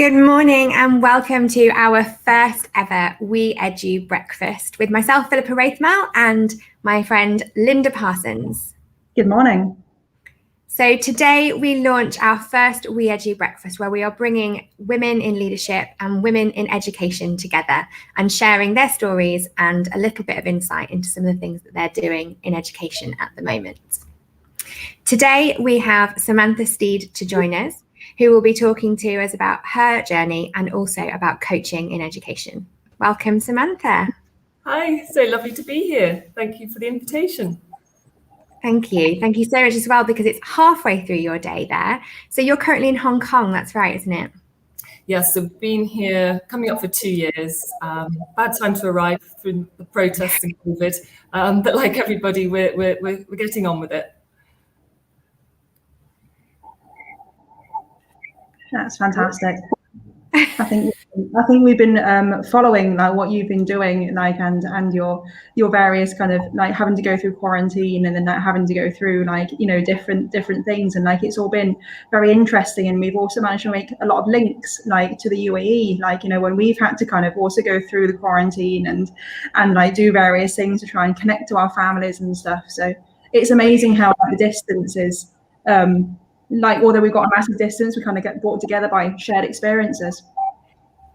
Good morning and welcome to our first ever We Edu breakfast with myself, Philippa Raithmell, and my friend Linda Parsons. Good morning. So today we launch our first We Edu breakfast where we are bringing women in leadership and women in education together and sharing their stories and a little bit of insight into some of the things that they're doing in education at the moment. Today we have Samantha Steed to join us, who will be talking to us about her journey and also about coaching in education. Welcome, Samantha. Hi, so lovely to be here. Thank you for the invitation. Thank you. Thank you so much as well, because it's halfway through your day there. So you're currently in Hong Kong, that's right, isn't it? Yes, I've been here coming up for 2 years. Bad time to arrive through the protests and COVID, but like everybody, we're getting on with it. That's fantastic. I think we've been following like what you've been doing, like and your various kind of like having to go through quarantine and then like having to go through like different things, and like it's all been very interesting. And we've also managed to make a lot of links like to the UAE, like when we've had to kind of also go through the quarantine and like do various things to try and connect to our families and stuff. So it's amazing how like, the distance is. Like, although we've got a massive distance, we kind of get brought together by shared experiences.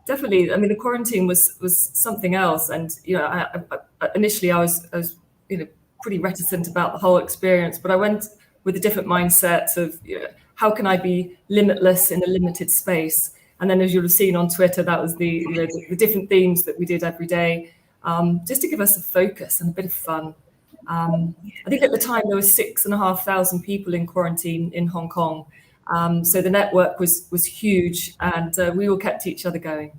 Definitely. I mean, the quarantine was something else. And, initially I was pretty reticent about the whole experience, but I went with a different mindset of, how can I be limitless in a limited space? And then as you'll have seen on Twitter, that was the different themes that we did every day, just to give us a focus and a bit of fun. I think at the time there were 6,500 people in quarantine in Hong Kong. So the network was huge, and we all kept each other going.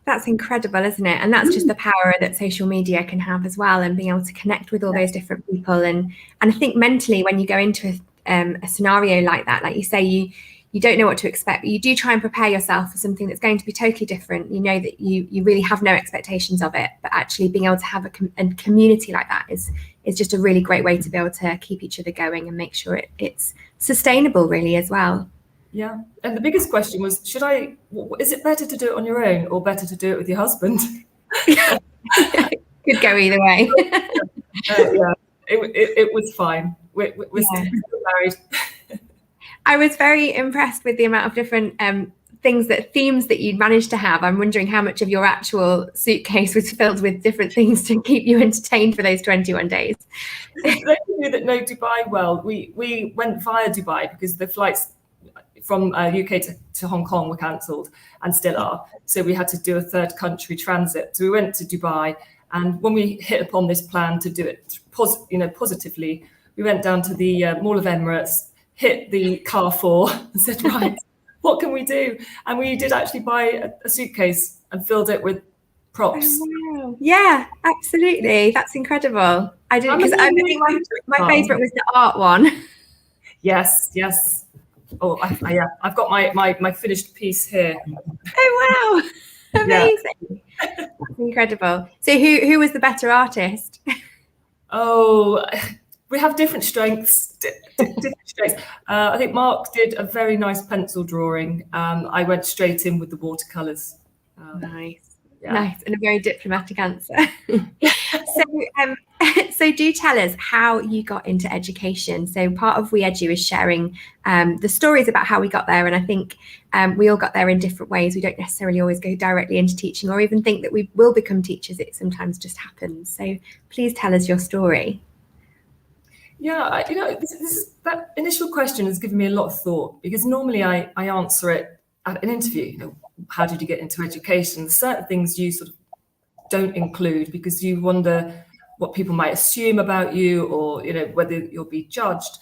That's incredible, isn't it? And that's just the power that social media can have as well, and being able to connect with all those different people. And I think mentally, when you go into a scenario like that, like you say, you don't know what to expect, but you do try and prepare yourself for something that's going to be totally different. You know that you really have no expectations of it, but actually being able to have a community like that is just a really great way to be able to keep each other going and make sure it's sustainable really as well. Yeah. And the biggest question was, is it better to do it on your own or better to do it with your husband? Could go either way. It was fine. We're still married. I was very impressed with the amount of different themes that you'd managed to have. I'm wondering how much of your actual suitcase was filled with different things to keep you entertained for those 21 days. Those of you that know Dubai well, we went via Dubai because the flights from UK to Hong Kong were cancelled and still are. So we had to do a third country transit. So we went to Dubai, and when we hit upon this plan to do it positively, we went down to the Mall of Emirates, hit the Carrefour and said, right, what can we do? And we did actually buy a suitcase and filled it with props. Oh, wow. Yeah, absolutely. That's incredible. I didn't, because I think my favourite was the art one. Yes. Oh, I've got my finished piece here. Oh, wow. Amazing. Yeah. That's incredible. So who was the better artist? Oh, we have different strengths. I think Mark did a very nice pencil drawing. I went straight in with the watercolors. Nice. Yeah. Nice, and a very diplomatic answer. So do tell us how you got into education. So part of We Edu is sharing the stories about how we got there, and I think we all got there in different ways. We don't necessarily always go directly into teaching or even think that we will become teachers. It sometimes just happens. So please tell us your story. Yeah, that initial question has given me a lot of thought, because normally I answer it at an interview. How did you get into education? Certain things you sort of don't include because you wonder what people might assume about you, or whether you'll be judged.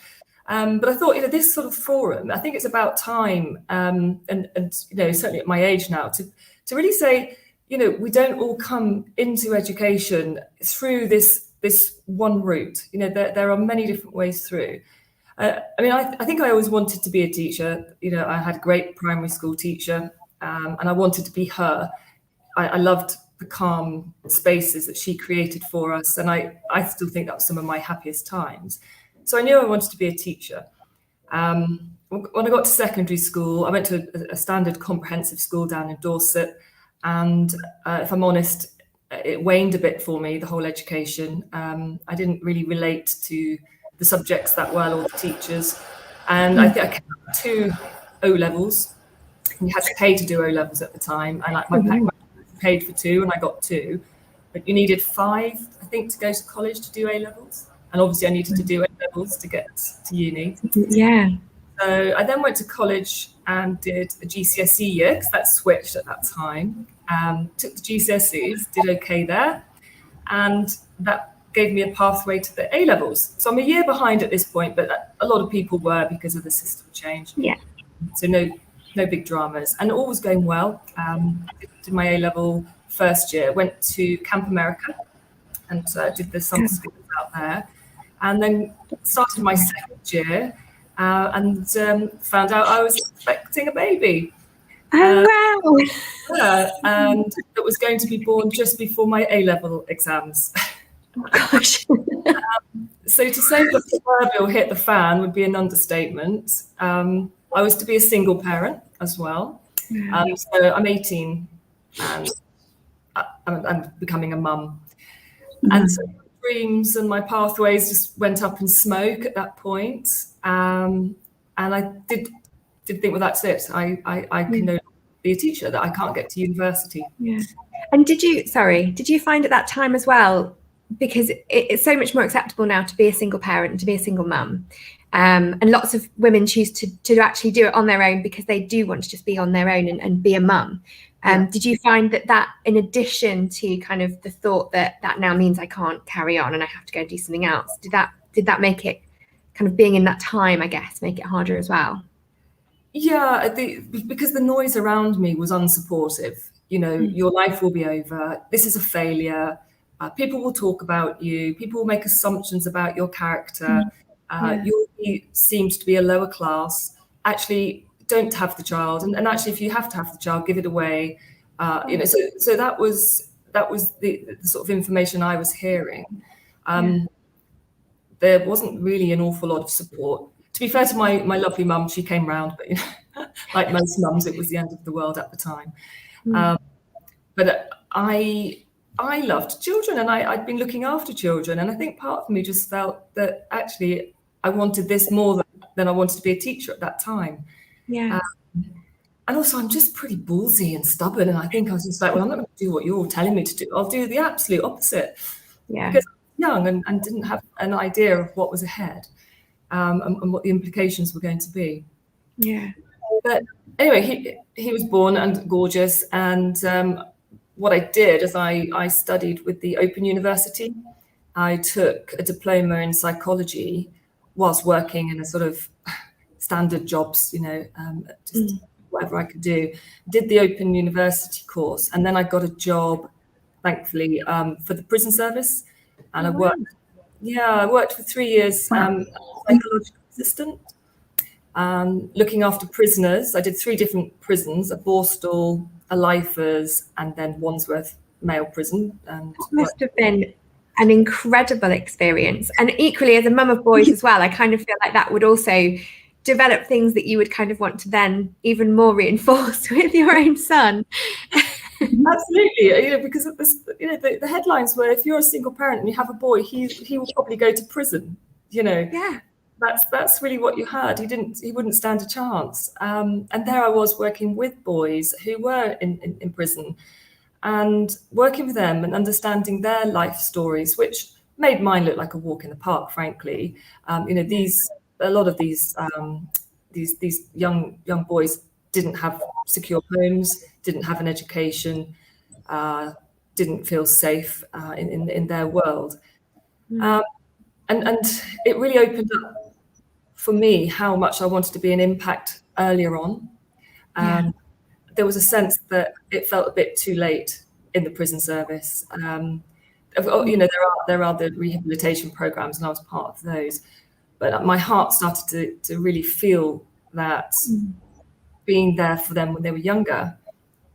But I thought, this sort of forum, I think it's about time, and certainly at my age now, to really say, we don't all come into education through this one route. There are many different ways through. I think I always wanted to be a teacher. I had a great primary school teacher, and I wanted to be her. I loved the calm spaces that she created for us, and I still think that was some of my happiest times. So I knew I wanted to be a teacher. When I got to secondary school, I went to a standard comprehensive school down in Dorset, and if I'm honest, it waned a bit for me, the whole education. I didn't really relate to the subjects that well, or the teachers, and I think I came up 2 O-levels. You had to pay to do O-levels at the time, and like my parents paid for 2, and I got 2, but you needed 5, I think, to go to college to do A-levels, and obviously I needed to do A-levels to get to uni. Yeah. So I then went to college and did a GCSE year, because that switched at that time. Took the GCSEs, did okay there, and that gave me a pathway to the A-levels. So I'm a year behind at this point, but a lot of people were, because of the system change. Yeah. So no big dramas, and all was going well. Did my A-level first year, went to Camp America, and did the summer schools out there, and then started my second year, and found out I was expecting a baby. Oh, wow. Yeah, and it was going to be born just before my A-level exams. Oh, gosh. So to say that the proverbial hit the fan would be an understatement. I was to be a single parent as well. So I'm 18 and I'm becoming a mum. And so my dreams and my pathways just went up in smoke at that point. And I did think, well, that's it. I can no longer be a teacher, that I can't get to university. Yeah. And did you find at that time as well, because it's so much more acceptable now to be a single parent and to be a single mum, and lots of women choose to actually do it on their own because they do want to just be on their own and be a mum. Did you find that in addition to kind of the thought that now means I can't carry on and I have to go do something else, did that make it kind of, being in that time, I guess, make it harder as well? Yeah, because the noise around me was unsupportive. You know, your life will be over. This is a failure. People will talk about you. People will make assumptions about your character. You'll be seemed to be a lower class. Actually, don't have the child. And actually, if you have to have the child, give it away. You know, so that was the sort of information I was hearing. There wasn't really an awful lot of support. To be fair to my lovely mum, she came round, but you know, like most mums, it was the end of the world at the time. But I loved children, and I'd been looking after children, and I think part of me just felt that actually I wanted this more than I wanted to be a teacher at that time. Yeah. And also, I'm just pretty ballsy and stubborn, and I think I was just like, well, I'm not going to do what you're telling me to do. I'll do the absolute opposite. Yeah. Because I was young and didn't have an idea of what was ahead. And what the implications were going to be. Yeah. But anyway, he was born and gorgeous. And what I did is I studied with the Open University. I took a diploma in psychology whilst working in a sort of standard jobs, you know, just whatever I could do. Did the Open University course, and then I got a job, thankfully, for the prison service. And I worked for 3 years. Psychological assistant, looking after prisoners. I did 3 different prisons: a Borstal, a Lifers, and then Wandsworth male prison. And that must have been an incredible experience. And equally, as a mum of boys as well, I kind of feel like that would also develop things that you would kind of want to then even more reinforce with your own son. Absolutely, you know, because of this, you know, the headlines were, if you're a single parent and you have a boy, he will probably go to prison. You know, that's really what you had. He wouldn't stand a chance. And there I was working with boys who were in prison, and working with them and understanding their life stories, which made mine look like a walk in the park, frankly. You know, a lot of these young boys didn't have secure homes, didn't have an education, didn't feel safe in their world. And it really opened up for me how much I wanted to be an impact earlier on. There was a sense that it felt a bit too late in the prison service. You know, there are the rehabilitation programs, and I was part of those. But my heart started to really feel that being there for them when they were younger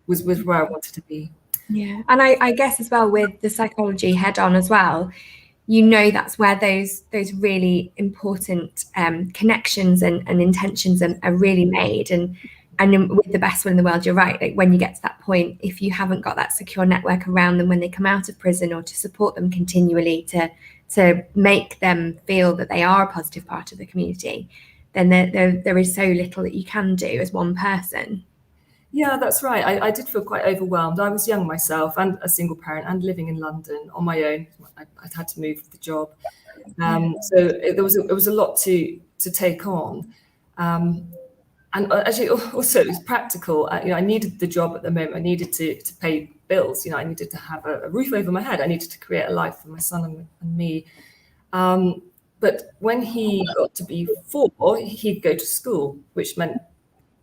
was where I wanted to be. Yeah, and I guess as well with the psychology head on as well, you know that's where those really important connections and intentions are really made. And with the best will in the world, you're right. Like when you get to that point, if you haven't got that secure network around them when they come out of prison, or to support them continually to make them feel that they are a positive part of the community, then there is so little that you can do as one person. Yeah, that's right. I did feel quite overwhelmed. I was young myself and a single parent and living in London on my own. I'd had to move for the job. So there was a lot to take on. And actually also it was practical. I needed the job at the moment. I needed to pay bills. I needed to have a roof over my head. I needed to create a life for my son and me. But when he got to be 4, he'd go to school, which meant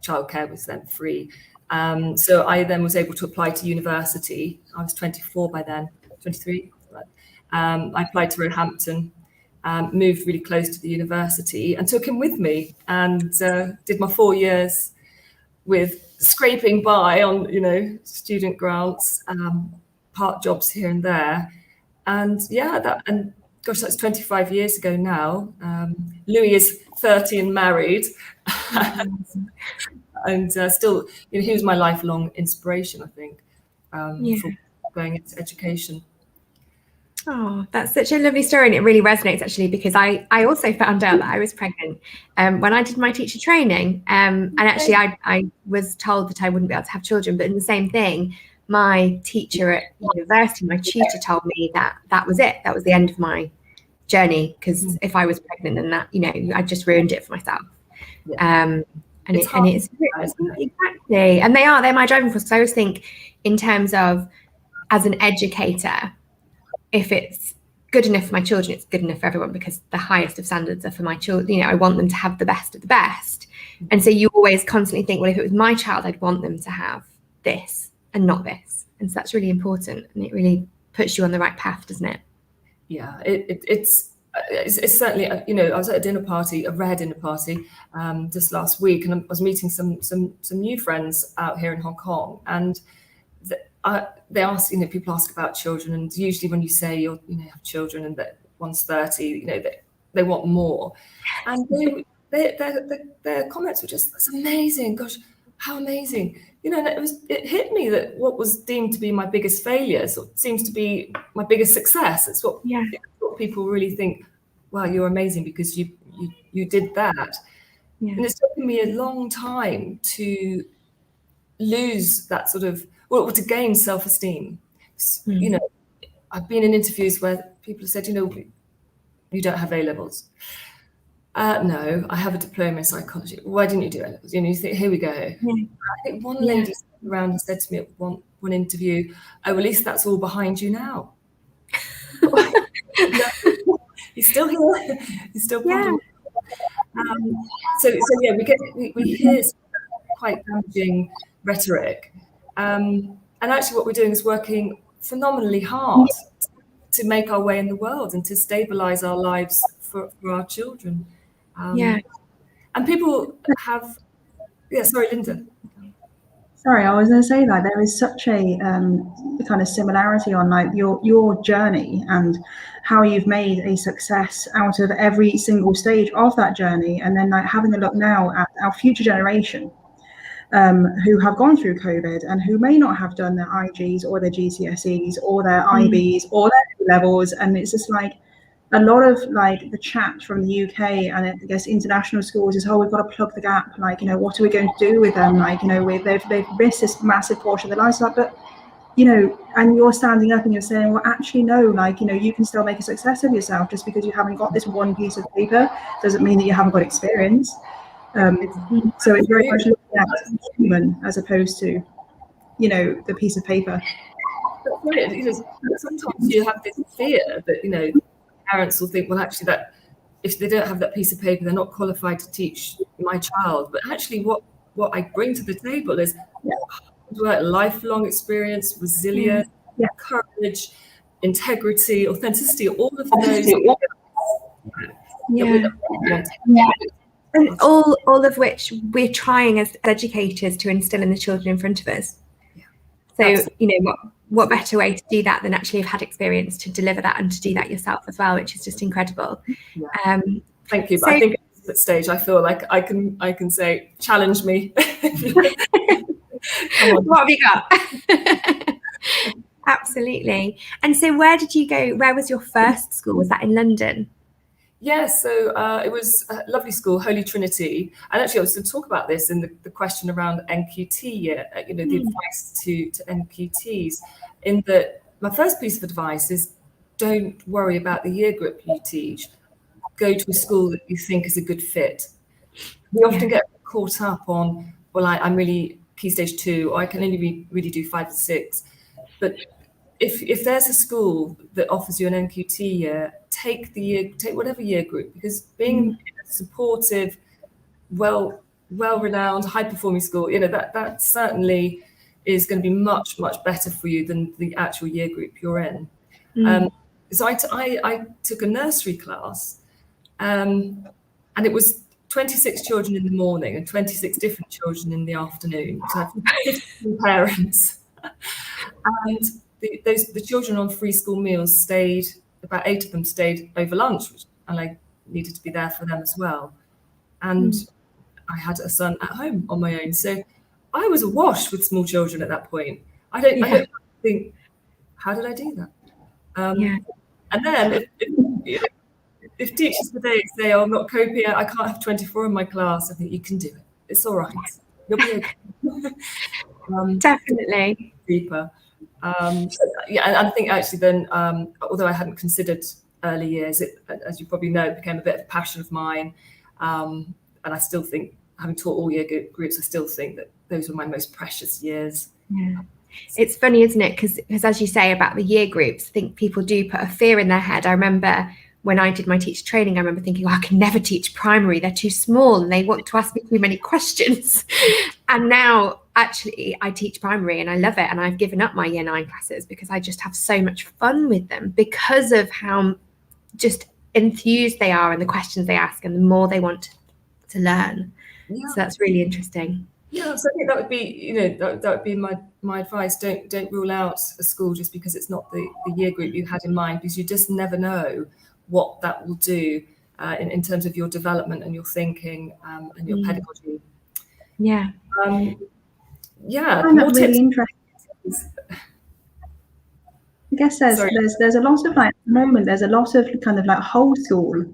childcare was then free. So I then was able to apply to university. I was 24 by then, 23. I applied to Roehampton, moved really close to the university and took him with me, and did my 4 years with scraping by on, student grants, part jobs here and there. And gosh, that's 25 years ago now. Louis is 30 and married. And still, he was my lifelong inspiration, I think, for going into education. Oh, that's such a lovely story, and it really resonates actually, because I also found out that I was pregnant when I did my teacher training, and actually I was told that I wouldn't be able to have children, but in the same thing, my teacher at university, my tutor, told me that was it. That was the end of my journey, because if I was pregnant, then that I just ruined it for myself. It's exactly, and they're my driving force. So I always think in terms of, as an educator, if it's good enough for my children, it's good enough for everyone, because the highest of standards are for my children. I want them to have the best of the best. And so you always constantly think, well, if it was my child, I'd want them to have this and not this. And so that's really important, and it really puts you on the right path, doesn't it? Yeah, it's certainly, I was at a rare dinner party just last week, and I was meeting some new friends out here in Hong Kong, and they ask, people ask about children, and usually when you say you have children and that one's 30, they want more, and their comments were just, "That's amazing, gosh, how amazing." And it hit me that what was deemed to be my biggest failures seems to be my biggest success. It's what people really think, wow, you're amazing because you did that. Yeah. And it's taken me a long time to lose that sort of, or to gain self-esteem. I've been in interviews where people have said, you don't have A-levels. No, I have a diploma in psychology. Why didn't you do A-levels? You think, here we go. Yeah. I think one lady sat around and said to me at one interview, "Oh, at least that's all behind you now." He's still here. He's still problem. So we hear quite damaging rhetoric, and actually what we're doing is working phenomenally hard to make our way in the world and to stabilize our lives for our children. And people have, sorry, Linda. Sorry, I was going to say that there is such a kind of similarity on like your journey and how you've made a success out of every single stage of that journey, and then like having a look now at our future generation who have gone through COVID and who may not have done their IGs or their GCSEs or their IBs or their levels, and it's just like a lot of like the chat from the UK and I guess international schools is, we've got to plug the gap. Like, what are we going to do with them? Like, they've missed this massive portion of their lives. Like, but, and you're standing up and you're saying, well, actually, no, like, you can still make a success of yourself. Just because you haven't got this one piece of paper doesn't mean that you haven't got experience. So it's very much looking at human as opposed to, the piece of paper. Sometimes you have this fear that, parents will think, well, actually, that if they don't have that piece of paper, they're not qualified to teach my child. But actually, what I bring to the table is lifelong experience, resilience, courage, integrity, authenticity, all of those. And all of which we're trying as educators to instill in the children in front of us. So, what better way to do that than actually have had experience to deliver that and to do that yourself as well, which is just incredible. Yeah. Thank you. But I think at this stage, I feel like I can say, challenge me. What have you got? Absolutely. And so where did you go? Where was your first school? Was that in London? Yeah, so it was a lovely school, Holy Trinity. And actually, I was going to talk about this in the question around NQT year, the advice to NQTs, in that my first piece of advice is don't worry about the year group you teach. Go to a school that you think is a good fit. We often get caught up on, well, I'm really Key Stage 2, or I can only really do 5 and 6. But if there's a school that offers you an NQT year, take whatever year group, because being in a supportive, well-renowned, high-performing school, that certainly is going to be much, much better for you than the actual year group you're in. So I took a nursery class, and it was 26 children in the morning and 26 different children in the afternoon. So I had 15 parents. And the children on free school meals stayed, about 8 of them stayed over lunch, and I needed to be there for them as well. And I had a son at home on my own. So I was awash with small children at that point. I don't think, how did I do that? And then if teachers today say, oh, I'm not coping, I can't have 24 in my class, I think you can do it. It's all right. You'll be okay. Definitely. Deeper. And I think actually then, although I hadn't considered early years, it, as you probably know, became a bit of a passion of mine. And I still think, having taught all year groups, I still think that those were my most precious years. Yeah. It's funny, isn't it? Because as you say about the year groups, I think people do put a fear in their head. I remember when I did my teacher training, I remember thinking, I can never teach primary. They're too small and they want to ask me too many questions. And now actually I teach primary and I love it. And I've given up my year 9 classes because I just have so much fun with them because of how just enthused they are and the questions they ask and the more they want to learn. So that's really interesting. Yeah, so I think that would be, that would be my advice. Don't rule out a school just because it's not the year group you had in mind, because you just never know what that will do in terms of your development and your thinking and your pedagogy. I find that really interesting. I guess there's a lot of, like, at the moment, there's a lot of kind of like whole school.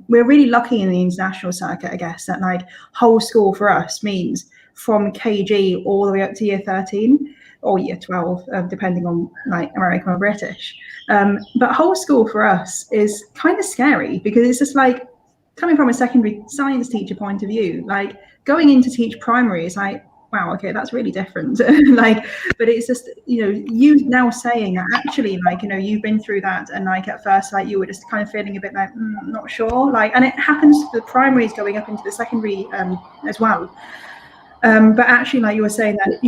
We're really lucky in the international circuit, I guess, that like whole school for us means from KG all the way up to year 13 or year 12, depending on like American or British. But whole school for us is kind of scary because it's just like coming from a secondary science teacher point of view, like going in to teach primary is like, wow, okay, that's really different. Like, but it's just, you now saying that actually, like, you've been through that, and like at first, like you were just kind of feeling a bit like, not sure, like, and it happens for the primaries going up into the secondary as well. But actually, like you were saying that,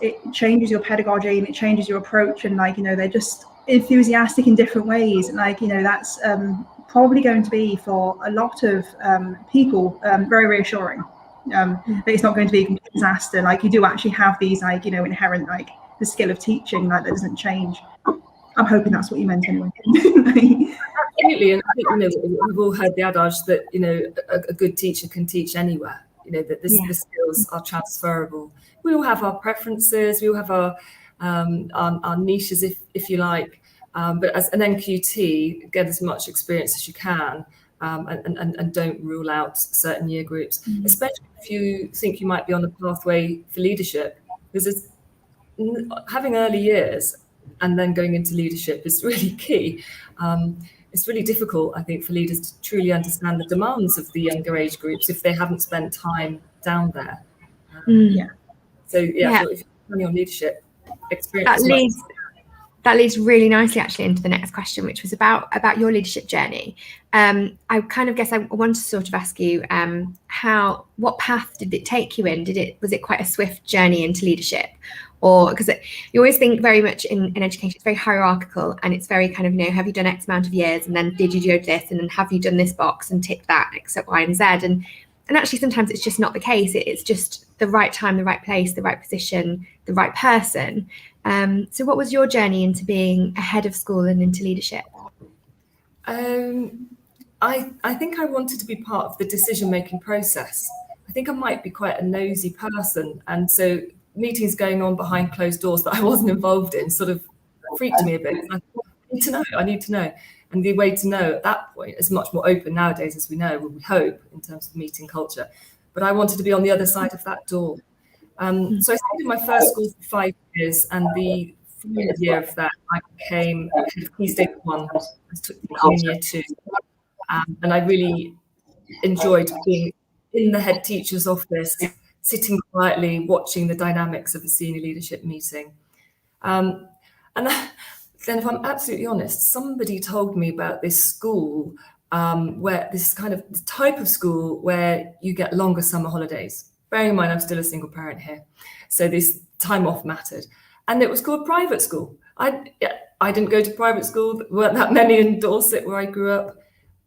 it changes your pedagogy and it changes your approach, and like, they're just enthusiastic in different ways, and like, that's probably going to be for a lot of people very reassuring. That it's not going to be a complete disaster. Like, you do actually have these, like, inherent, like, the skill of teaching, like, that doesn't change. I'm hoping that's what you meant anyway. Absolutely, and I think we've all heard the adage that a good teacher can teach anywhere. That the skills are transferable. We all have our preferences. We all have our niches, if you like. But as an NQT, get as much experience as you can. And don't rule out certain year groups, especially if you think you might be on a pathway for leadership, because having early years and then going into leadership is really key. It's really difficult, I think, for leaders to truly understand the demands of the younger age groups if they haven't spent time down there. So if you're planning on leadership, experience that leads really nicely actually into the next question, which was about your leadership journey. I kind of guess I want to sort of ask you what path did it take you in? Was it quite a swift journey into leadership? Or because you always think very much in education, it's very hierarchical and it's very kind of, have you done X amount of years, and then did you do this, and then have you done this box and tick that, except Y and Z, and actually sometimes it's just not the case. It's just the right time, the right place, the right position, the right person. So what was your journey into being a head of school and into leadership? I think I wanted to be part of the decision-making process. I think I might be quite a nosy person, and so meetings going on behind closed doors that I wasn't involved in sort of freaked me a bit. I thought, I need to know. And the way to know at that point is much more open nowadays, as we know, we hope, in terms of meeting culture. But I wanted to be on the other side of that door. So I stayed in my first school for 5 years, and the final year of that, I became head of Key Stage 1. I took the in year 2. And I really enjoyed being in the head teacher's office, sitting quietly, watching the dynamics of a senior leadership meeting. And then, if I'm absolutely honest, somebody told me about this school, where this kind of type of school where you get longer summer holidays. Bearing in mind, I'm still a single parent here, so this time off mattered. And it was called private school. I didn't go to private school. There weren't that many in Dorset where I grew up.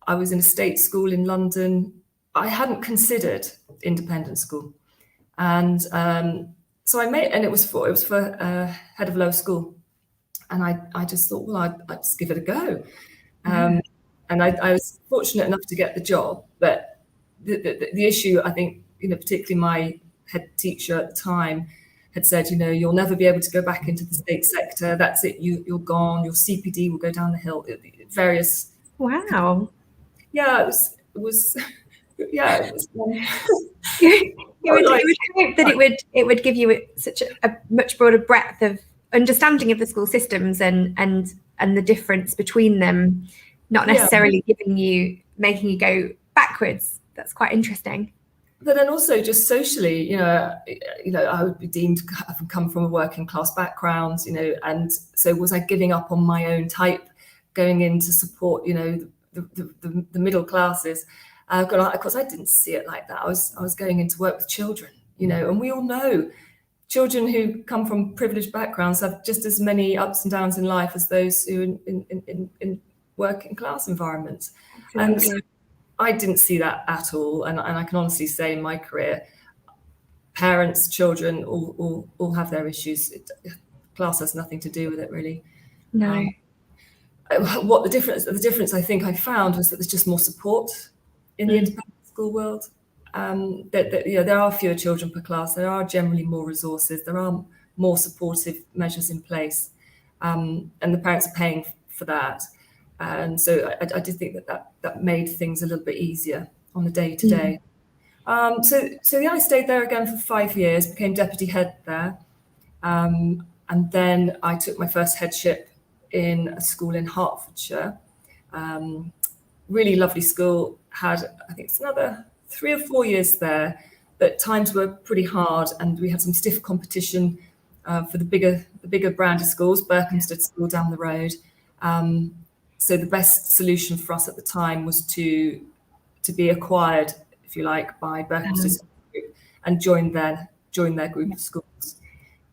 I was in a state school in London. I hadn't considered independent school. And so I made, and it was for head of lower school. And I just thought, well, I'd just give it a go. And I was fortunate enough to get the job. But the issue, I think, particularly my head teacher at the time had said, you'll never be able to go back into the state sector. That's it. You're gone. Your CPD will go down the hill. Various. Wow. Yeah, it was. Yeah, it was. You would hope that it would give you such a much broader breadth of understanding of the school systems and the difference between them, not necessarily making you go backwards. That's quite interesting. But then also just socially, I would be deemed to have come from a working class background, and so was I giving up on my own type, going in to support, the middle classes? Because I didn't see it like that. I was going in to work with children, and we all know children who come from privileged backgrounds have just as many ups and downs in life as those who in working class environments. And so I didn't see that at all. And I can honestly say in my career, parents, children, all have their issues. Class has nothing to do with it, really. No. What the difference I think I found was that there's just more support in the independent school world. There are fewer children per class. There are generally more resources. There are more supportive measures in place, and the parents are paying for that. And so I did think that made things a little bit easier on the day to day. So I stayed there again for 5 years, became deputy head there, and then I took my first headship in a school in Hertfordshire. Really lovely school. Had, I think it's another 3 or 4 years there, but times were pretty hard, and we had some stiff competition for the bigger branded schools. Berkhamsted School down the road. So the best solution for us at the time was to be acquired, if you like, by Berkhamsted Group and join their group of schools.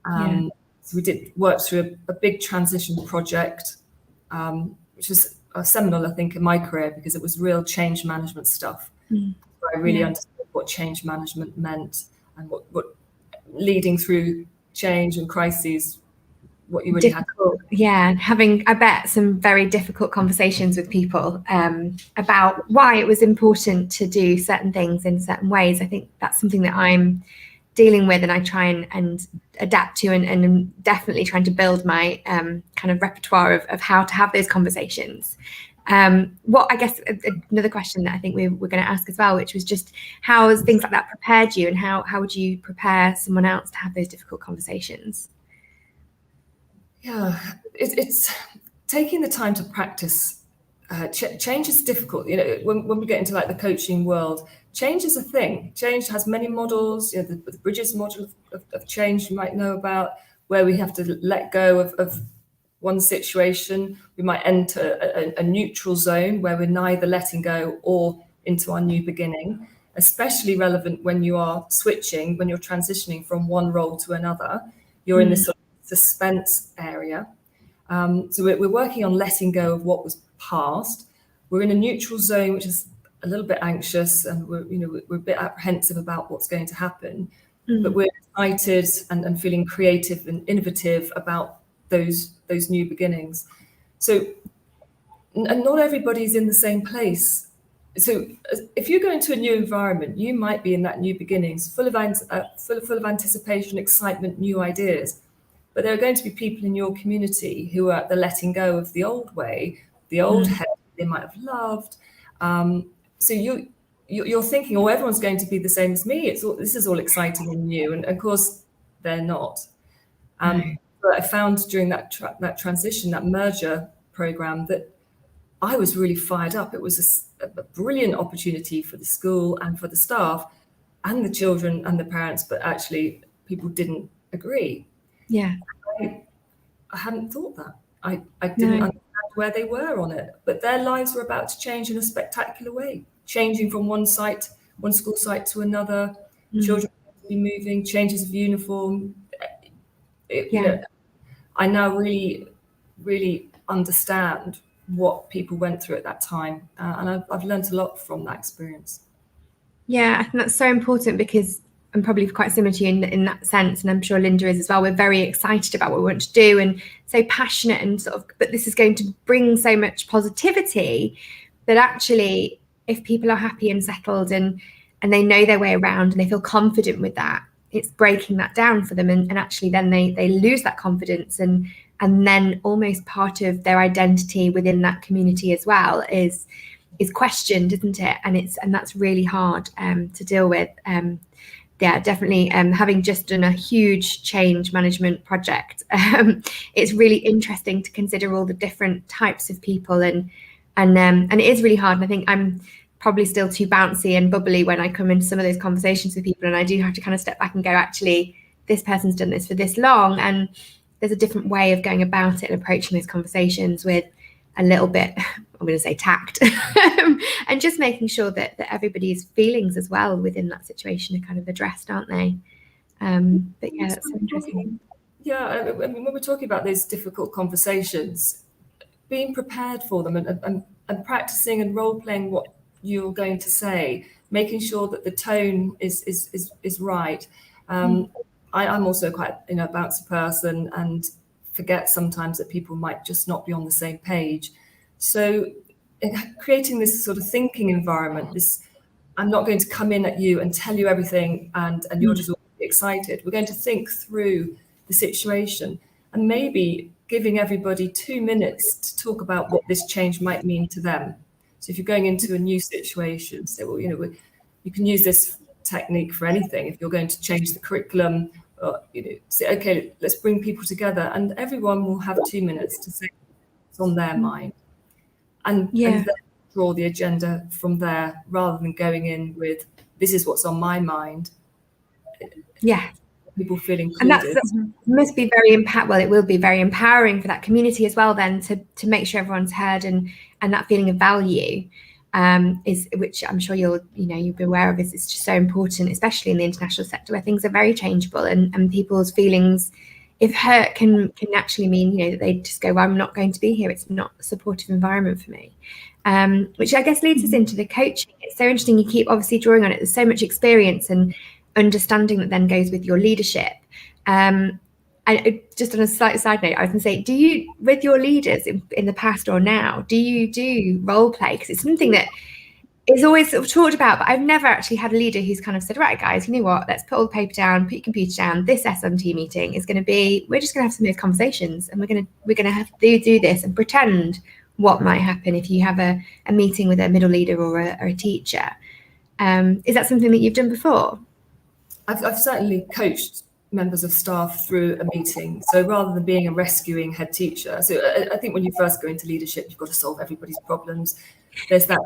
So we work through a big transition project, which was seminal, I think, in my career, because it was real change management stuff. I really understood what change management meant and what leading through change and crises, what you really had to do. Yeah, having, I bet, some very difficult conversations with people about why it was important to do certain things in certain ways. I think that's something that I'm dealing with, and I try and adapt to, and definitely trying to build my kind of repertoire of how to have those conversations. What I guess another question that I think we were going to ask as well, which was just how has things like that prepared you, and how would you prepare someone else to have those difficult conversations? Yeah, it's taking the time to practice. Change is difficult. When we get into like the coaching world, change is a thing. Change has many models. The Bridges model of change you might know about, where we have to let go of one situation. We might enter a neutral zone where we're neither letting go or into our new beginning. Especially relevant when you are switching, when you're transitioning from one role to another. You're in this sort of suspense area. So we're working on letting go of what was past. We're in a neutral zone, which is a little bit anxious, and we're a bit apprehensive about what's going to happen. but we're excited and feeling creative and innovative about those new beginnings. So, and not everybody's in the same place. So if you go into a new environment, you might be in that new beginnings, full of anticipation, excitement, new ideas. But there are going to be people in your community who are the letting go of the old way, the old head they might have loved. So you're thinking, oh, everyone's going to be the same as me. This is all exciting and new, and of course they're not. But I found during that transition, that merger program, that I was really fired up. It was a brilliant opportunity for the school and for the staff and the children and the parents, but actually people didn't agree. Yeah. I hadn't thought that. I didn't understand where they were on it, but their lives were about to change in a spectacular way, changing from one school site to another, children be moving, changes of uniform. You know, I now really, really understand what people went through at that time, and I've learned a lot from that experience. Yeah, I think that's so important, because I'm probably quite similar to you in that sense, and I'm sure Linda is as well. We're very excited about what we want to do and so passionate, and but this is going to bring so much positivity that actually, if people are happy and settled and they know their way around and they feel confident with that, it's breaking that down for them, and actually then they lose that confidence, and then almost part of their identity within that community as well is questioned, isn't it? And that's really hard to deal with. Yeah, definitely. Having just done a huge change management project, it's really interesting to consider all the different types of people, and it is really hard. And I think I'm probably still too bouncy and bubbly when I come into some of those conversations with people, and I do have to kind of step back and go, actually, this person's done this for this long, and there's a different way of going about it and approaching those conversations with a little bit, I'm going to say, tact, and just making sure that everybody's feelings as well within that situation are kind of addressed, aren't they? But yeah, that's so interesting. Yeah, I mean, when we're talking about those difficult conversations, being prepared for them and practicing and role playing what you're going to say, making sure that the tone is right. I'm also quite a bouncy person, and forget sometimes that people might just not be on the same page. So creating this sort of thinking environment, I'm not going to come in at you and tell you everything and you're just all excited. We're going to think through the situation, and maybe giving everybody 2 minutes to talk about what this change might mean to them. So if you're going into a new situation, say, well, you can use this technique for anything. If you're going to change the curriculum, say, okay, let's bring people together, and everyone will have 2 minutes to say what's on their mind, and then draw the agenda from there, rather than going in with, this is what's on my mind. Yeah. People feel included. And that must be it will be very empowering for that community as well, then, to make sure everyone's heard, and that feeling of value, which I'm sure you'll be aware of, is just so important, especially in the international sector where things are very changeable, and people's feelings, if hurt, can actually mean that they just go, well, I'm not going to be here, it's not a supportive environment for me, which I guess leads us into the coaching. It's so interesting, you keep obviously drawing on it. There's so much experience and understanding that then goes with your leadership. And just on a slight side note, I was going to say, do you, with your leaders in the past or now, do you do role play? Because it's something that is always sort of talked about, but I've never actually had a leader who's kind of said, right, guys, you know what, let's put all the paper down, put your computer down. This SMT meeting is going to be, we're just going to have some of those conversations, and we're going to have to do this and pretend what might happen if you have a meeting with a middle leader or a teacher. Is that something that you've done before? I've certainly coached members of staff through a meeting. So rather than being a rescuing head teacher, so I think when you first go into leadership, you've got to solve everybody's problems. There's that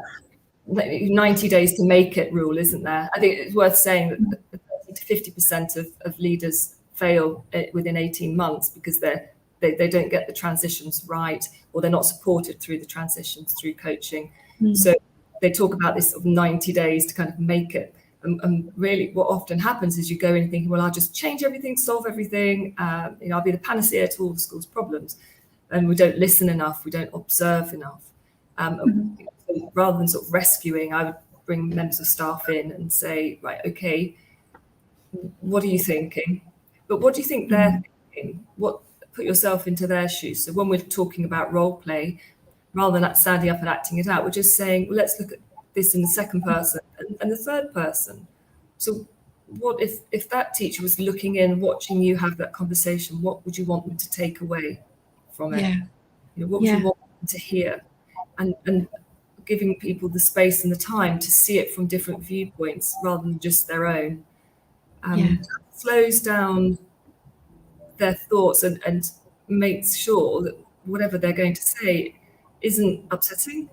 90 days to make it rule, isn't there? I think it's worth saying that 30 to 50% of leaders fail within 18 months because they don't get the transitions right, or they're not supported through the transitions through coaching. So they talk about this sort of 90 days to kind of make it. And really what often happens is you go in thinking, well, I'll just change everything, solve everything, I'll be the panacea to all the school's problems. And we don't listen enough, we don't observe enough. So rather than sort of rescuing, I would bring members of staff in and say, right, okay, what are you thinking? But what do you think they're thinking? Put yourself into their shoes. So when we're talking about role play, rather than standing up and acting it out, we're just saying, well, let's look at this in the second person and the third person. So what if that teacher was looking in, watching you have that conversation, what would you want them to take away from it? Yeah. What would you want them to hear? And giving people the space and the time to see it from different viewpoints rather than just their own. Slows down their thoughts and makes sure that whatever they're going to say isn't upsetting.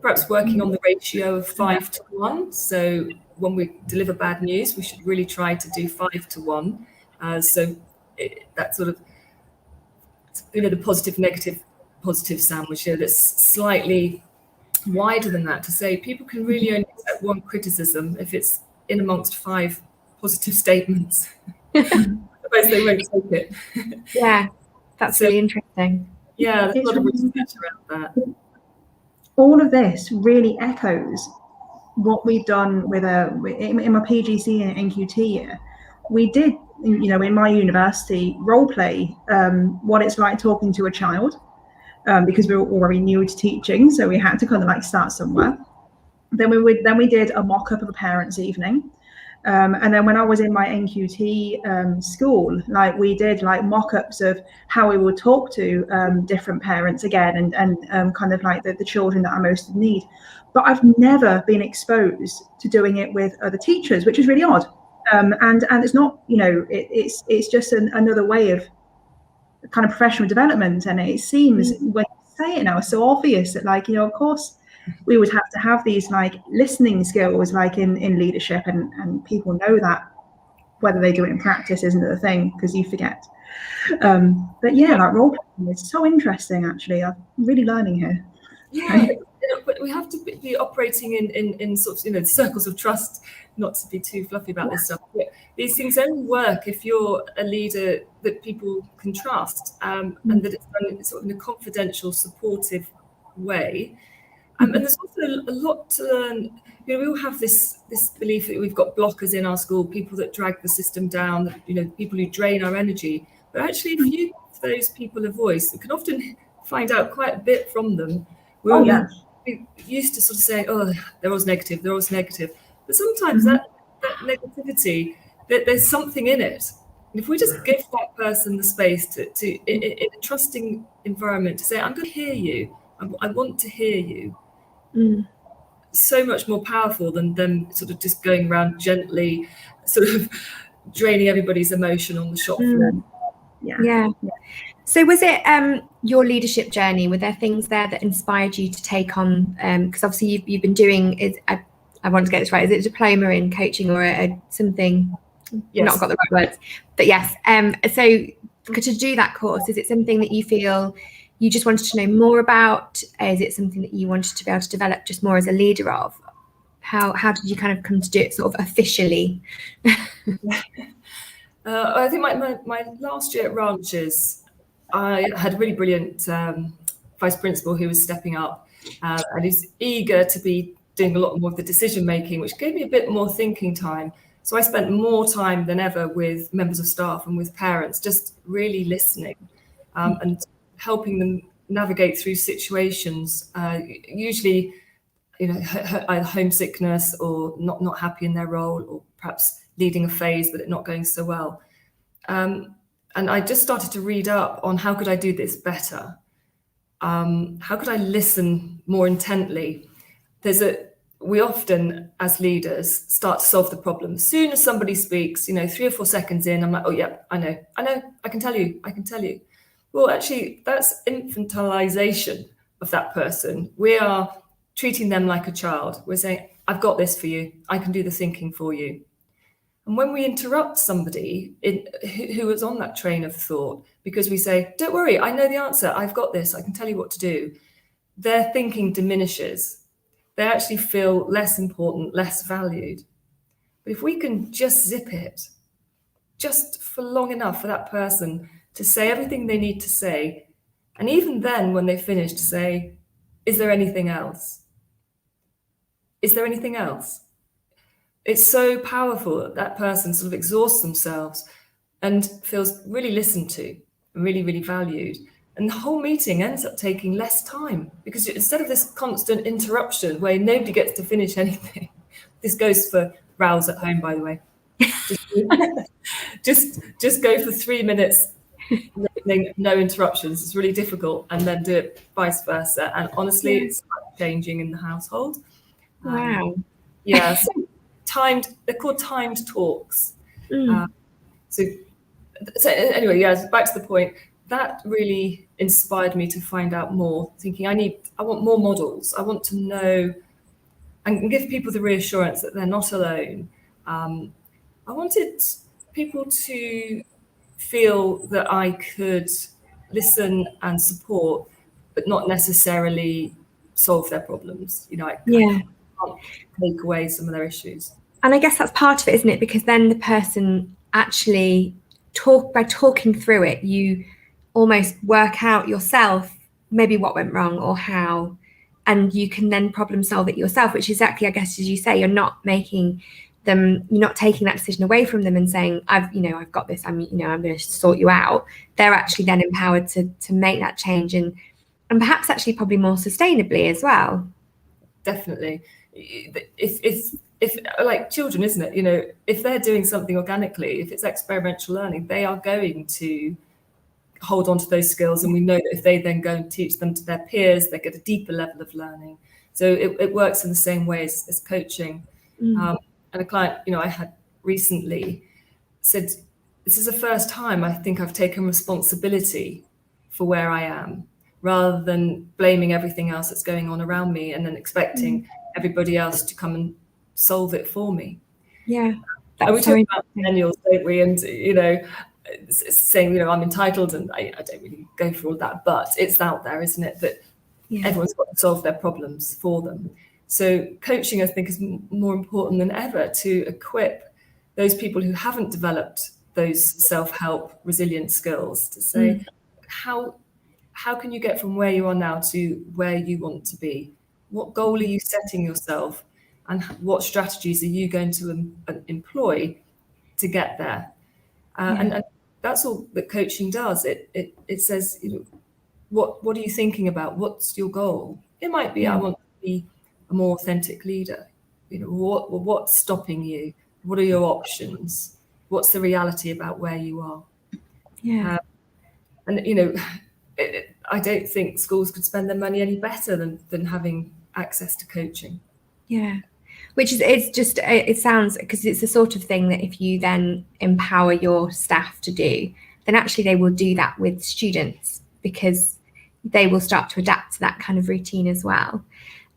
Perhaps working on the ratio of 5 to 1. So when we deliver bad news, we should really try to do 5 to 1. So that sort of, the positive, negative, positive sandwich that's slightly wider than that, to say people can really only accept one criticism if it's in amongst 5 positive statements. Otherwise they won't take it. Yeah, that's really interesting. Yeah, there's a lot of research around that. All of this really echoes what we've done with in my PGC and NQT year. We did, in my university, role play what it's like talking to a child, because we were already new to teaching, so we had to kind of like start somewhere. Then we did a mock-up of a parents' evening. And then when I was in my NQT school, like we did like mock-ups of how we would talk to different parents again, and kind of like the children that are most in need. But I've never been exposed to doing it with other teachers, which is really odd. And it's not, it's just another way of kind of professional development. And it seems when you say it now, it's so obvious that, like, of course, we would have to have these like listening skills, like in leadership, and people know that. Whether they do it in practice isn't the thing, because you forget. But yeah, like role playing is so interesting. Actually, I'm really learning here. Yeah, but we have to be operating in sort of circles of trust. Not to be too fluffy about this stuff, but these things only work if you're a leader that people can trust, and that it's done sort of in a confidential, supportive way. And there's also a lot to learn. We all have this belief that we've got blockers in our school, people that drag the system down, people who drain our energy. But actually, if you give those people a voice, you can often find out quite a bit from them. We're used to sort of saying, oh, they're always negative, But sometimes that negativity, there's something in it. And if we just give that person the space to in a trusting environment, to say, I'm going to hear you, I want to hear you, so much more powerful than them sort of just going around gently, sort of draining everybody's emotion on the shop floor. Yeah. So was it your leadership journey? Were there things there that inspired you to take on? Because obviously you've been doing, I want to get this right, is it a diploma in coaching or something? Yes. Not got the right words, but yes. So to do that course, is it something that you feel you just wanted to know more about? Is it something that you wanted to be able to develop just more as a leader of? How did you kind of come to do it sort of officially? I think my last year at Ranches, I had a really brilliant vice principal who was stepping up, and he's eager to be doing a lot more of the decision making, which gave me a bit more thinking time. So I spent more time than ever with members of staff and with parents, just really listening and helping them navigate through situations, usually, either homesickness or not happy in their role, or perhaps leading a phase but it not going so well. And I just started to read up on how could I do this better? How could I listen more intently? We often, as leaders, start to solve the problem. As soon as somebody speaks, 3 or 4 seconds in, I'm like, oh yeah, I know, I can tell you. Well, actually, that's infantilization of that person. We are treating them like a child. We're saying, I've got this for you. I can do the thinking for you. And when we interrupt somebody who is on that train of thought, because we say, don't worry, I know the answer. I've got this. I can tell you what to do. Their thinking diminishes. They actually feel less important, less valued. But if we can just zip it, just for long enough for that person to say everything they need to say, and even then when they finish, to say, is there anything else? Is there anything else? it's so powerful that that person sort of exhausts themselves and feels really listened to and really, really valued. And the whole meeting ends up taking less time because instead of this constant interruption where nobody gets to finish anything, this goes for rows at home, by the way. Just go for 3 minutes, listening, no interruptions. It's really difficult, and then do it vice versa. And honestly, it's changing in the household. Wow. Yeah, so they're called timed talks. So anyway, yeah, back to the point. That really inspired me to find out more, thinking I want more models. I want to know and give people the reassurance that they're not alone. I wanted people to feel that I could listen and support, but not necessarily solve their problems. I can't take away some of their issues. And I guess that's part of it, isn't it? Because then the person actually by talking through it, you almost work out yourself maybe what went wrong or how, and you can then problem solve it yourself, which is exactly, I guess, as you say, you're not taking that decision away from them and saying, I've got this, I'm going to sort you out. They're actually then empowered to make that change and perhaps actually probably more sustainably as well. Definitely. If like children, isn't it? If they're doing something organically, if it's experiential learning, they are going to hold on to those skills. And we know that if they then go and teach them to their peers, they get a deeper level of learning. So it works in the same way as coaching. And a client, I had recently said, this is the first time I think I've taken responsibility for where I am, rather than blaming everything else that's going on around me and then expecting everybody else to come and solve it for me. Yeah. And we talk about millennials, don't we? And, saying, I'm entitled, and I don't really go for all that, but it's out there, isn't it? That everyone's got to solve their problems for them. So coaching, I think, is more important than ever to equip those people who haven't developed those self-help resilient skills to say, how can you get from where you are now to where you want to be? What goal are you setting yourself? And what strategies are you going to employ to get there? And that's all that coaching does. It says, what are you thinking about? What's your goal? It might be, I want to be a more authentic leader. What's stopping you? What are your options? What's the reality about where you are? Yeah. I don't think schools could spend their money any better than having access to coaching. Yeah. Which is, it sounds, because it's the sort of thing that if you then empower your staff to do, then actually they will do that with students, because they will start to adapt to that kind of routine as well.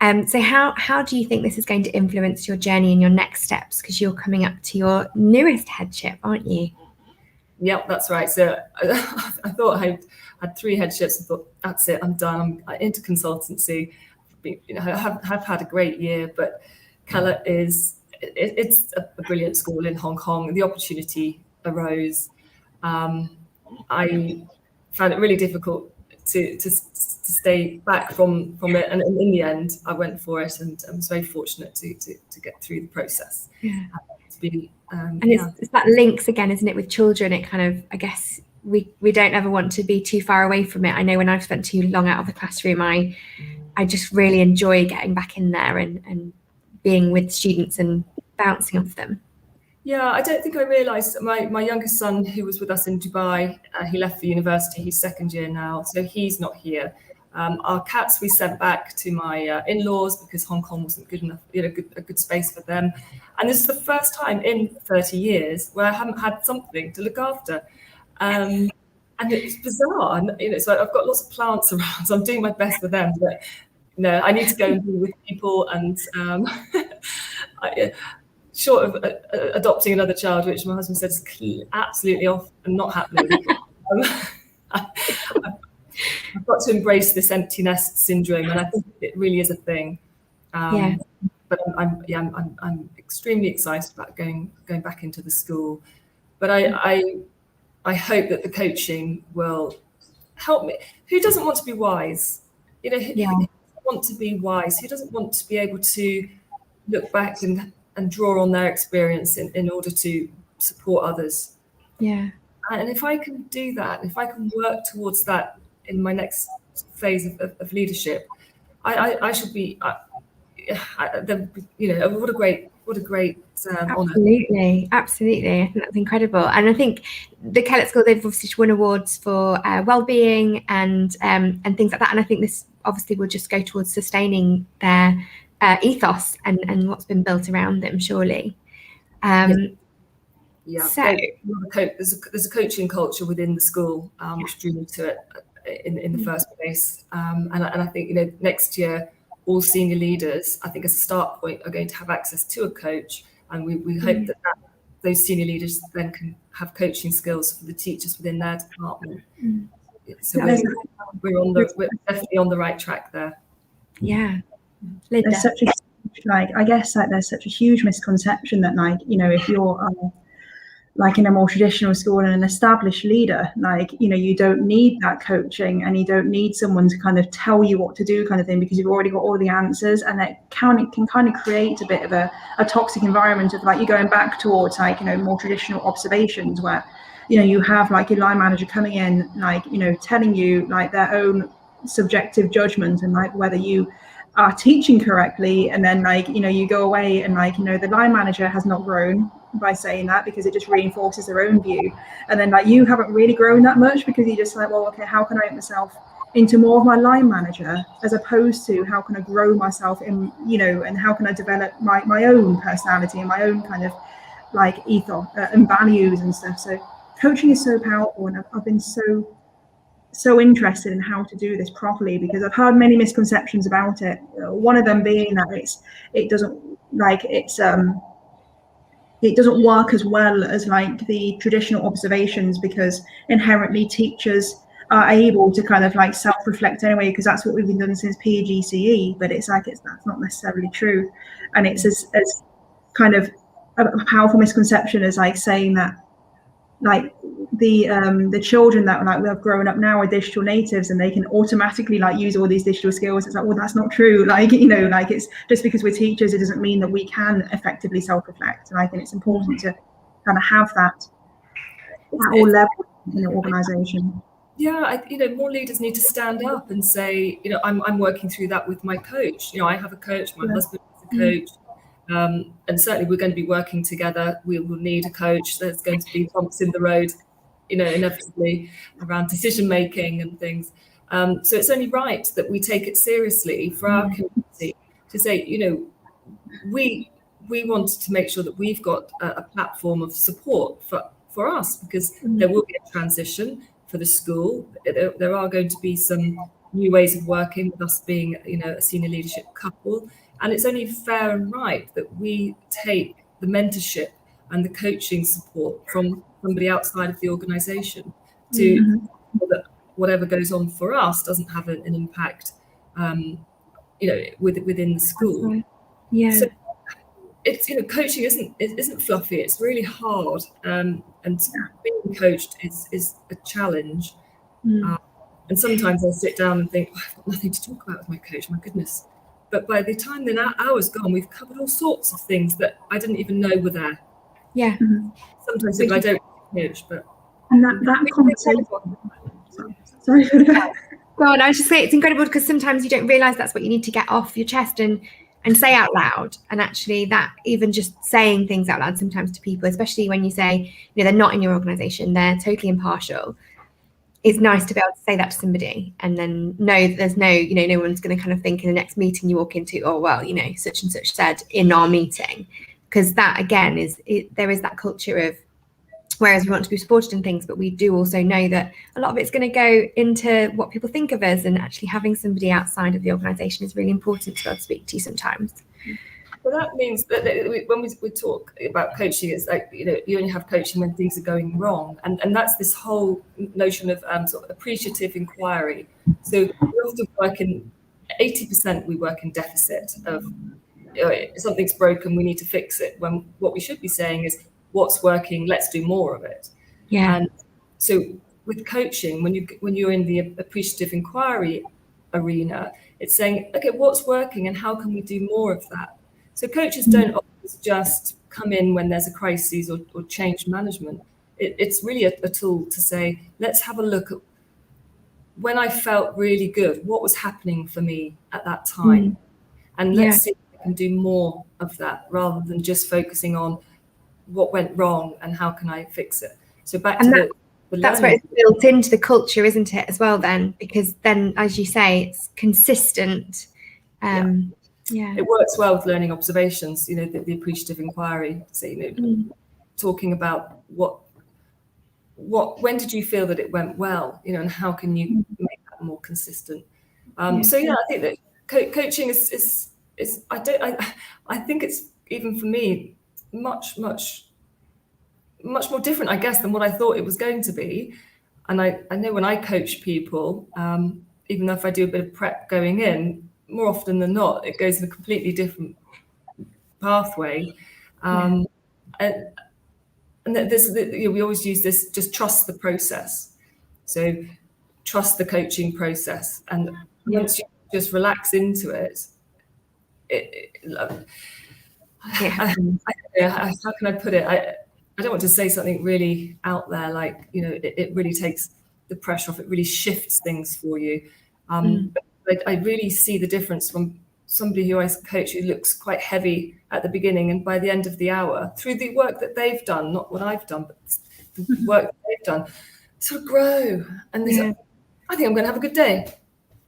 So how do you think this is going to influence your journey and your next steps? Because you're coming up to your newest headship, aren't you? Yep, that's right. So I thought I had 3 headships. I thought, that's it, I'm done. I'm into consultancy. I've had a great year, but Keller it's a brilliant school in Hong Kong. The opportunity arose. I found it really difficult to stay back from it, and in the end, I went for it, and I was very fortunate to get through the process. Yeah. To be, it's that links again, isn't it, with children? It kind of, I guess, we don't ever want to be too far away from it. I know when I've spent too long out of the classroom, I just really enjoy getting back in there and being with students and bouncing off them. Yeah, I don't think I realised my youngest son, who was with us in Dubai, he left for university. He's second year now, so he's not here. Our cats we sent back to my in-laws because Hong Kong wasn't good enough, a good space for them. And this is the first time in 30 years where I haven't had something to look after. And it's bizarre. And, so I've got lots of plants around, so I'm doing my best for them. But no, I need to go and be with people, and short of adopting another child, which my husband said is absolutely off and not happening. I've got to embrace this empty nest syndrome, and I think it really is a thing. But I'm extremely excited about going back into the school. But I hope that the coaching will help me. Who doesn't want to be wise? Who doesn't want to be wise? Who doesn't want to be able to look back and draw on their experience in order to support others. Yeah. And if I can do that, if I can work towards that in my next phase of leadership, I should be, what a great honour. Absolutely. I think that's incredible. And I think the Kellett School, they've obviously won awards for well-being and things like that. And I think this obviously will just go towards sustaining their ethos and what's been built around them, surely. So there's a coaching culture within the school, which drew me to it in the first place. And I think, next year, all senior leaders, I think as a start point, are going to have access to a coach. And we hope that those senior leaders then can have coaching skills for the teachers within their department. So we're definitely on the right track there. Yeah. Linda. There's such a I guess there's such a huge misconception that if you're in a more traditional school and an established leader, you don't need that coaching and you don't need someone to kind of tell you what to do kind of thing, because you've already got all the answers, and it can kind of create a bit of a toxic environment of you going back towards more traditional observations where you have your line manager coming in telling you their own subjective judgment and whether you are teaching correctly, and then you go away and the line manager has not grown by saying that, because it just reinforces their own view, and then you haven't really grown that much because you're just well, okay, how can I make myself into more of my line manager, as opposed to how can I grow myself in and how can I develop my own personality and my own kind of ethos and values and stuff. So coaching is so powerful, and I've been so interested in how to do this properly, because I've heard many misconceptions about it. One of them being that it doesn't work as well as the traditional observations, because inherently teachers are able to kind of self-reflect anyway, because that's what we've been doing since PGCE. But that's not necessarily true, and it's as kind of a powerful misconception as saying that the children that we have growing up now are digital natives and they can automatically use all these digital skills. It's well, that's not true. It's just because we're teachers, it doesn't mean that we can effectively self-reflect. And I think it's important to kind of have that at all levels in an organisation. Yeah, more leaders need to stand up and say, I'm working through that with my coach. I have a coach, my husband is a coach. And certainly we're going to be working together. We will need a coach. There's going to be bumps in the road, inevitably around decision making and things. So it's only right that we take it seriously for our community to say, we want to make sure that we've got a platform of support for us, because there will be a transition for the school. There are going to be some new ways of working with us being, a senior leadership couple. And it's only fair and right that we take the mentorship and the coaching support from somebody outside of the organisation to that whatever goes on for us doesn't have an impact, within the school. Right. Yeah. So it's coaching isn't fluffy. It's really hard, and being coached is a challenge. And sometimes I sit down and think, I've got nothing to talk about with my coach. My goodness. But by the time the hour's gone, we've covered all sorts of things that I didn't even know were there. Yeah. Sometimes I don't coach, but and that conversation. Sorry. Well, and I was just saying it's incredible because sometimes you don't realise that's what you need to get off your chest and say out loud. And actually, that even just saying things out loud sometimes to people, especially when you say they're not in your organisation, they're totally impartial. It's nice to be able to say that to somebody and then know that there's no one's going to kind of think in the next meeting you walk into, oh, well, such and such said in our meeting. Because that, again, there is that culture of, whereas we want to be supported in things, but we do also know that a lot of it's going to go into what people think of us, and actually having somebody outside of the organisation is really important to be able to speak to sometimes. Well, that means that when we talk about coaching, it's you only have coaching when things are going wrong, and that's this whole notion of sort of appreciative inquiry. So we often work in 80%. We work in deficit of something's broken, we need to fix it. When what we should be saying is what's working, let's do more of it. Yeah. And so with coaching, when you're in the appreciative inquiry arena, it's saying, okay, what's working and how can we do more of that? So coaches don't often is just come in when there's a crisis or change management. It's really a tool to say, let's have a look at when I felt really good, what was happening for me at that time. And let's see if we can do more of that rather than just focusing on what went wrong and how can I fix it. So back to the that's where it's built into the culture, isn't it, as well then? Because then, as you say, it's consistent. It works well with learning observations, the appreciative inquiry. So, talking about when did you feel that it went well, and how can you make that more consistent? So I think that coaching is I think it's, even for me, much more different, I guess, than what I thought it was going to be. And I know when I coach people, even though if I do a bit of prep going in, more often than not, it goes in a completely different pathway. And we always use this, just trust the process. So trust the coaching process. And once you just relax into it, how can I put it? I don't want to say something really out there, like, it really takes the pressure off. It really shifts things for you. But I really see the difference from somebody who I coach who looks quite heavy at the beginning, and by the end of the hour, through the work that they've done, not what I've done, but the work that they've done, sort of grow. And they say, I think I'm going to have a good day.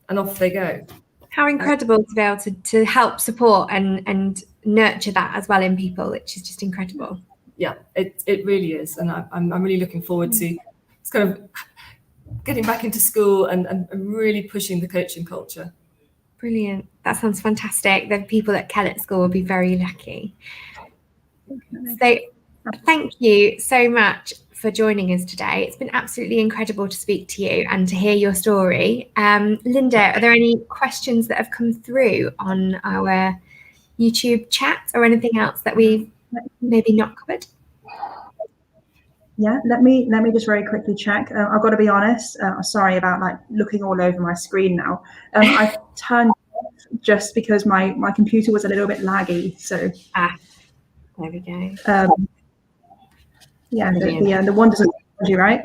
And off they go. How incredible to be able to help support and nurture that as well in people, which is just incredible. Yeah, it really is. And I'm really looking forward to it's kind of getting back into school and really pushing the coaching culture. Brilliant. That sounds fantastic. The people at Kellett School will be very lucky. So thank you so much for joining us today. It's been absolutely incredible to speak to you and to hear your story. Linda, are there any questions that have come through on our YouTube chat or anything else that we've maybe not covered? Yeah, let me just very quickly check. I've got to be honest. Sorry about looking all over my screen now. I've turned off just because my computer was a little bit laggy. So there we go. The one doesn't you right.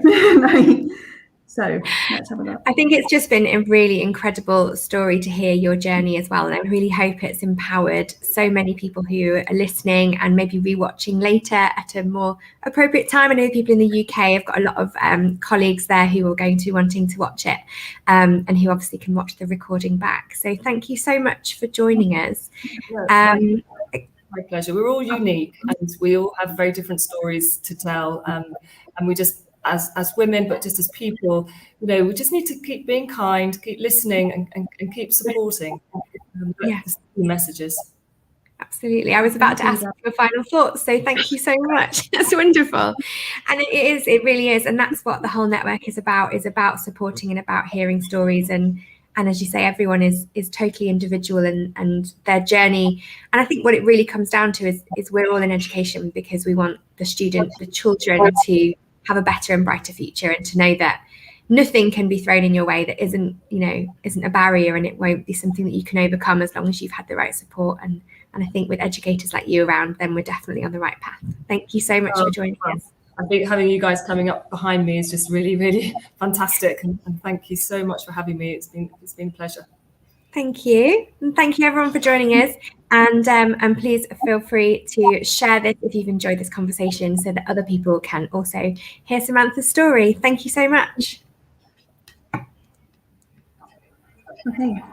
So let's have a look. I think it's just been a really incredible story to hear your journey as well. And I really hope it's empowered so many people who are listening and maybe rewatching later at a more appropriate time. I know people in the UK have got a lot of colleagues there who are going to be wanting to watch it and who obviously can watch the recording back. So thank you so much for joining us. My pleasure. We're all unique and we all have very different stories to tell. And we just, as women, but just as people, we just need to keep being kind, keep listening and keep supporting the messages. Absolutely. I was about to ask for final thoughts, so thank you so much. That's wonderful. And it really is. And that's what the whole network is about supporting and about hearing stories. And as you say, everyone is totally individual and their journey. And I think what it really comes down to is we're all in education because we want the children to have a better and brighter future, and to know that nothing can be thrown in your way that isn't a barrier, and it won't be something that you can overcome as long as you've had the right support. And I think with educators like you around, then we're definitely on the right path. Thank you so much for joining us. I think having you guys coming up behind me is just really, really fantastic. And thank you so much for having me. It's been a pleasure. Thank you. And thank you everyone for joining us. And please feel free to share this if you've enjoyed this conversation so that other people can also hear Samantha's story. Thank you so much. Okay.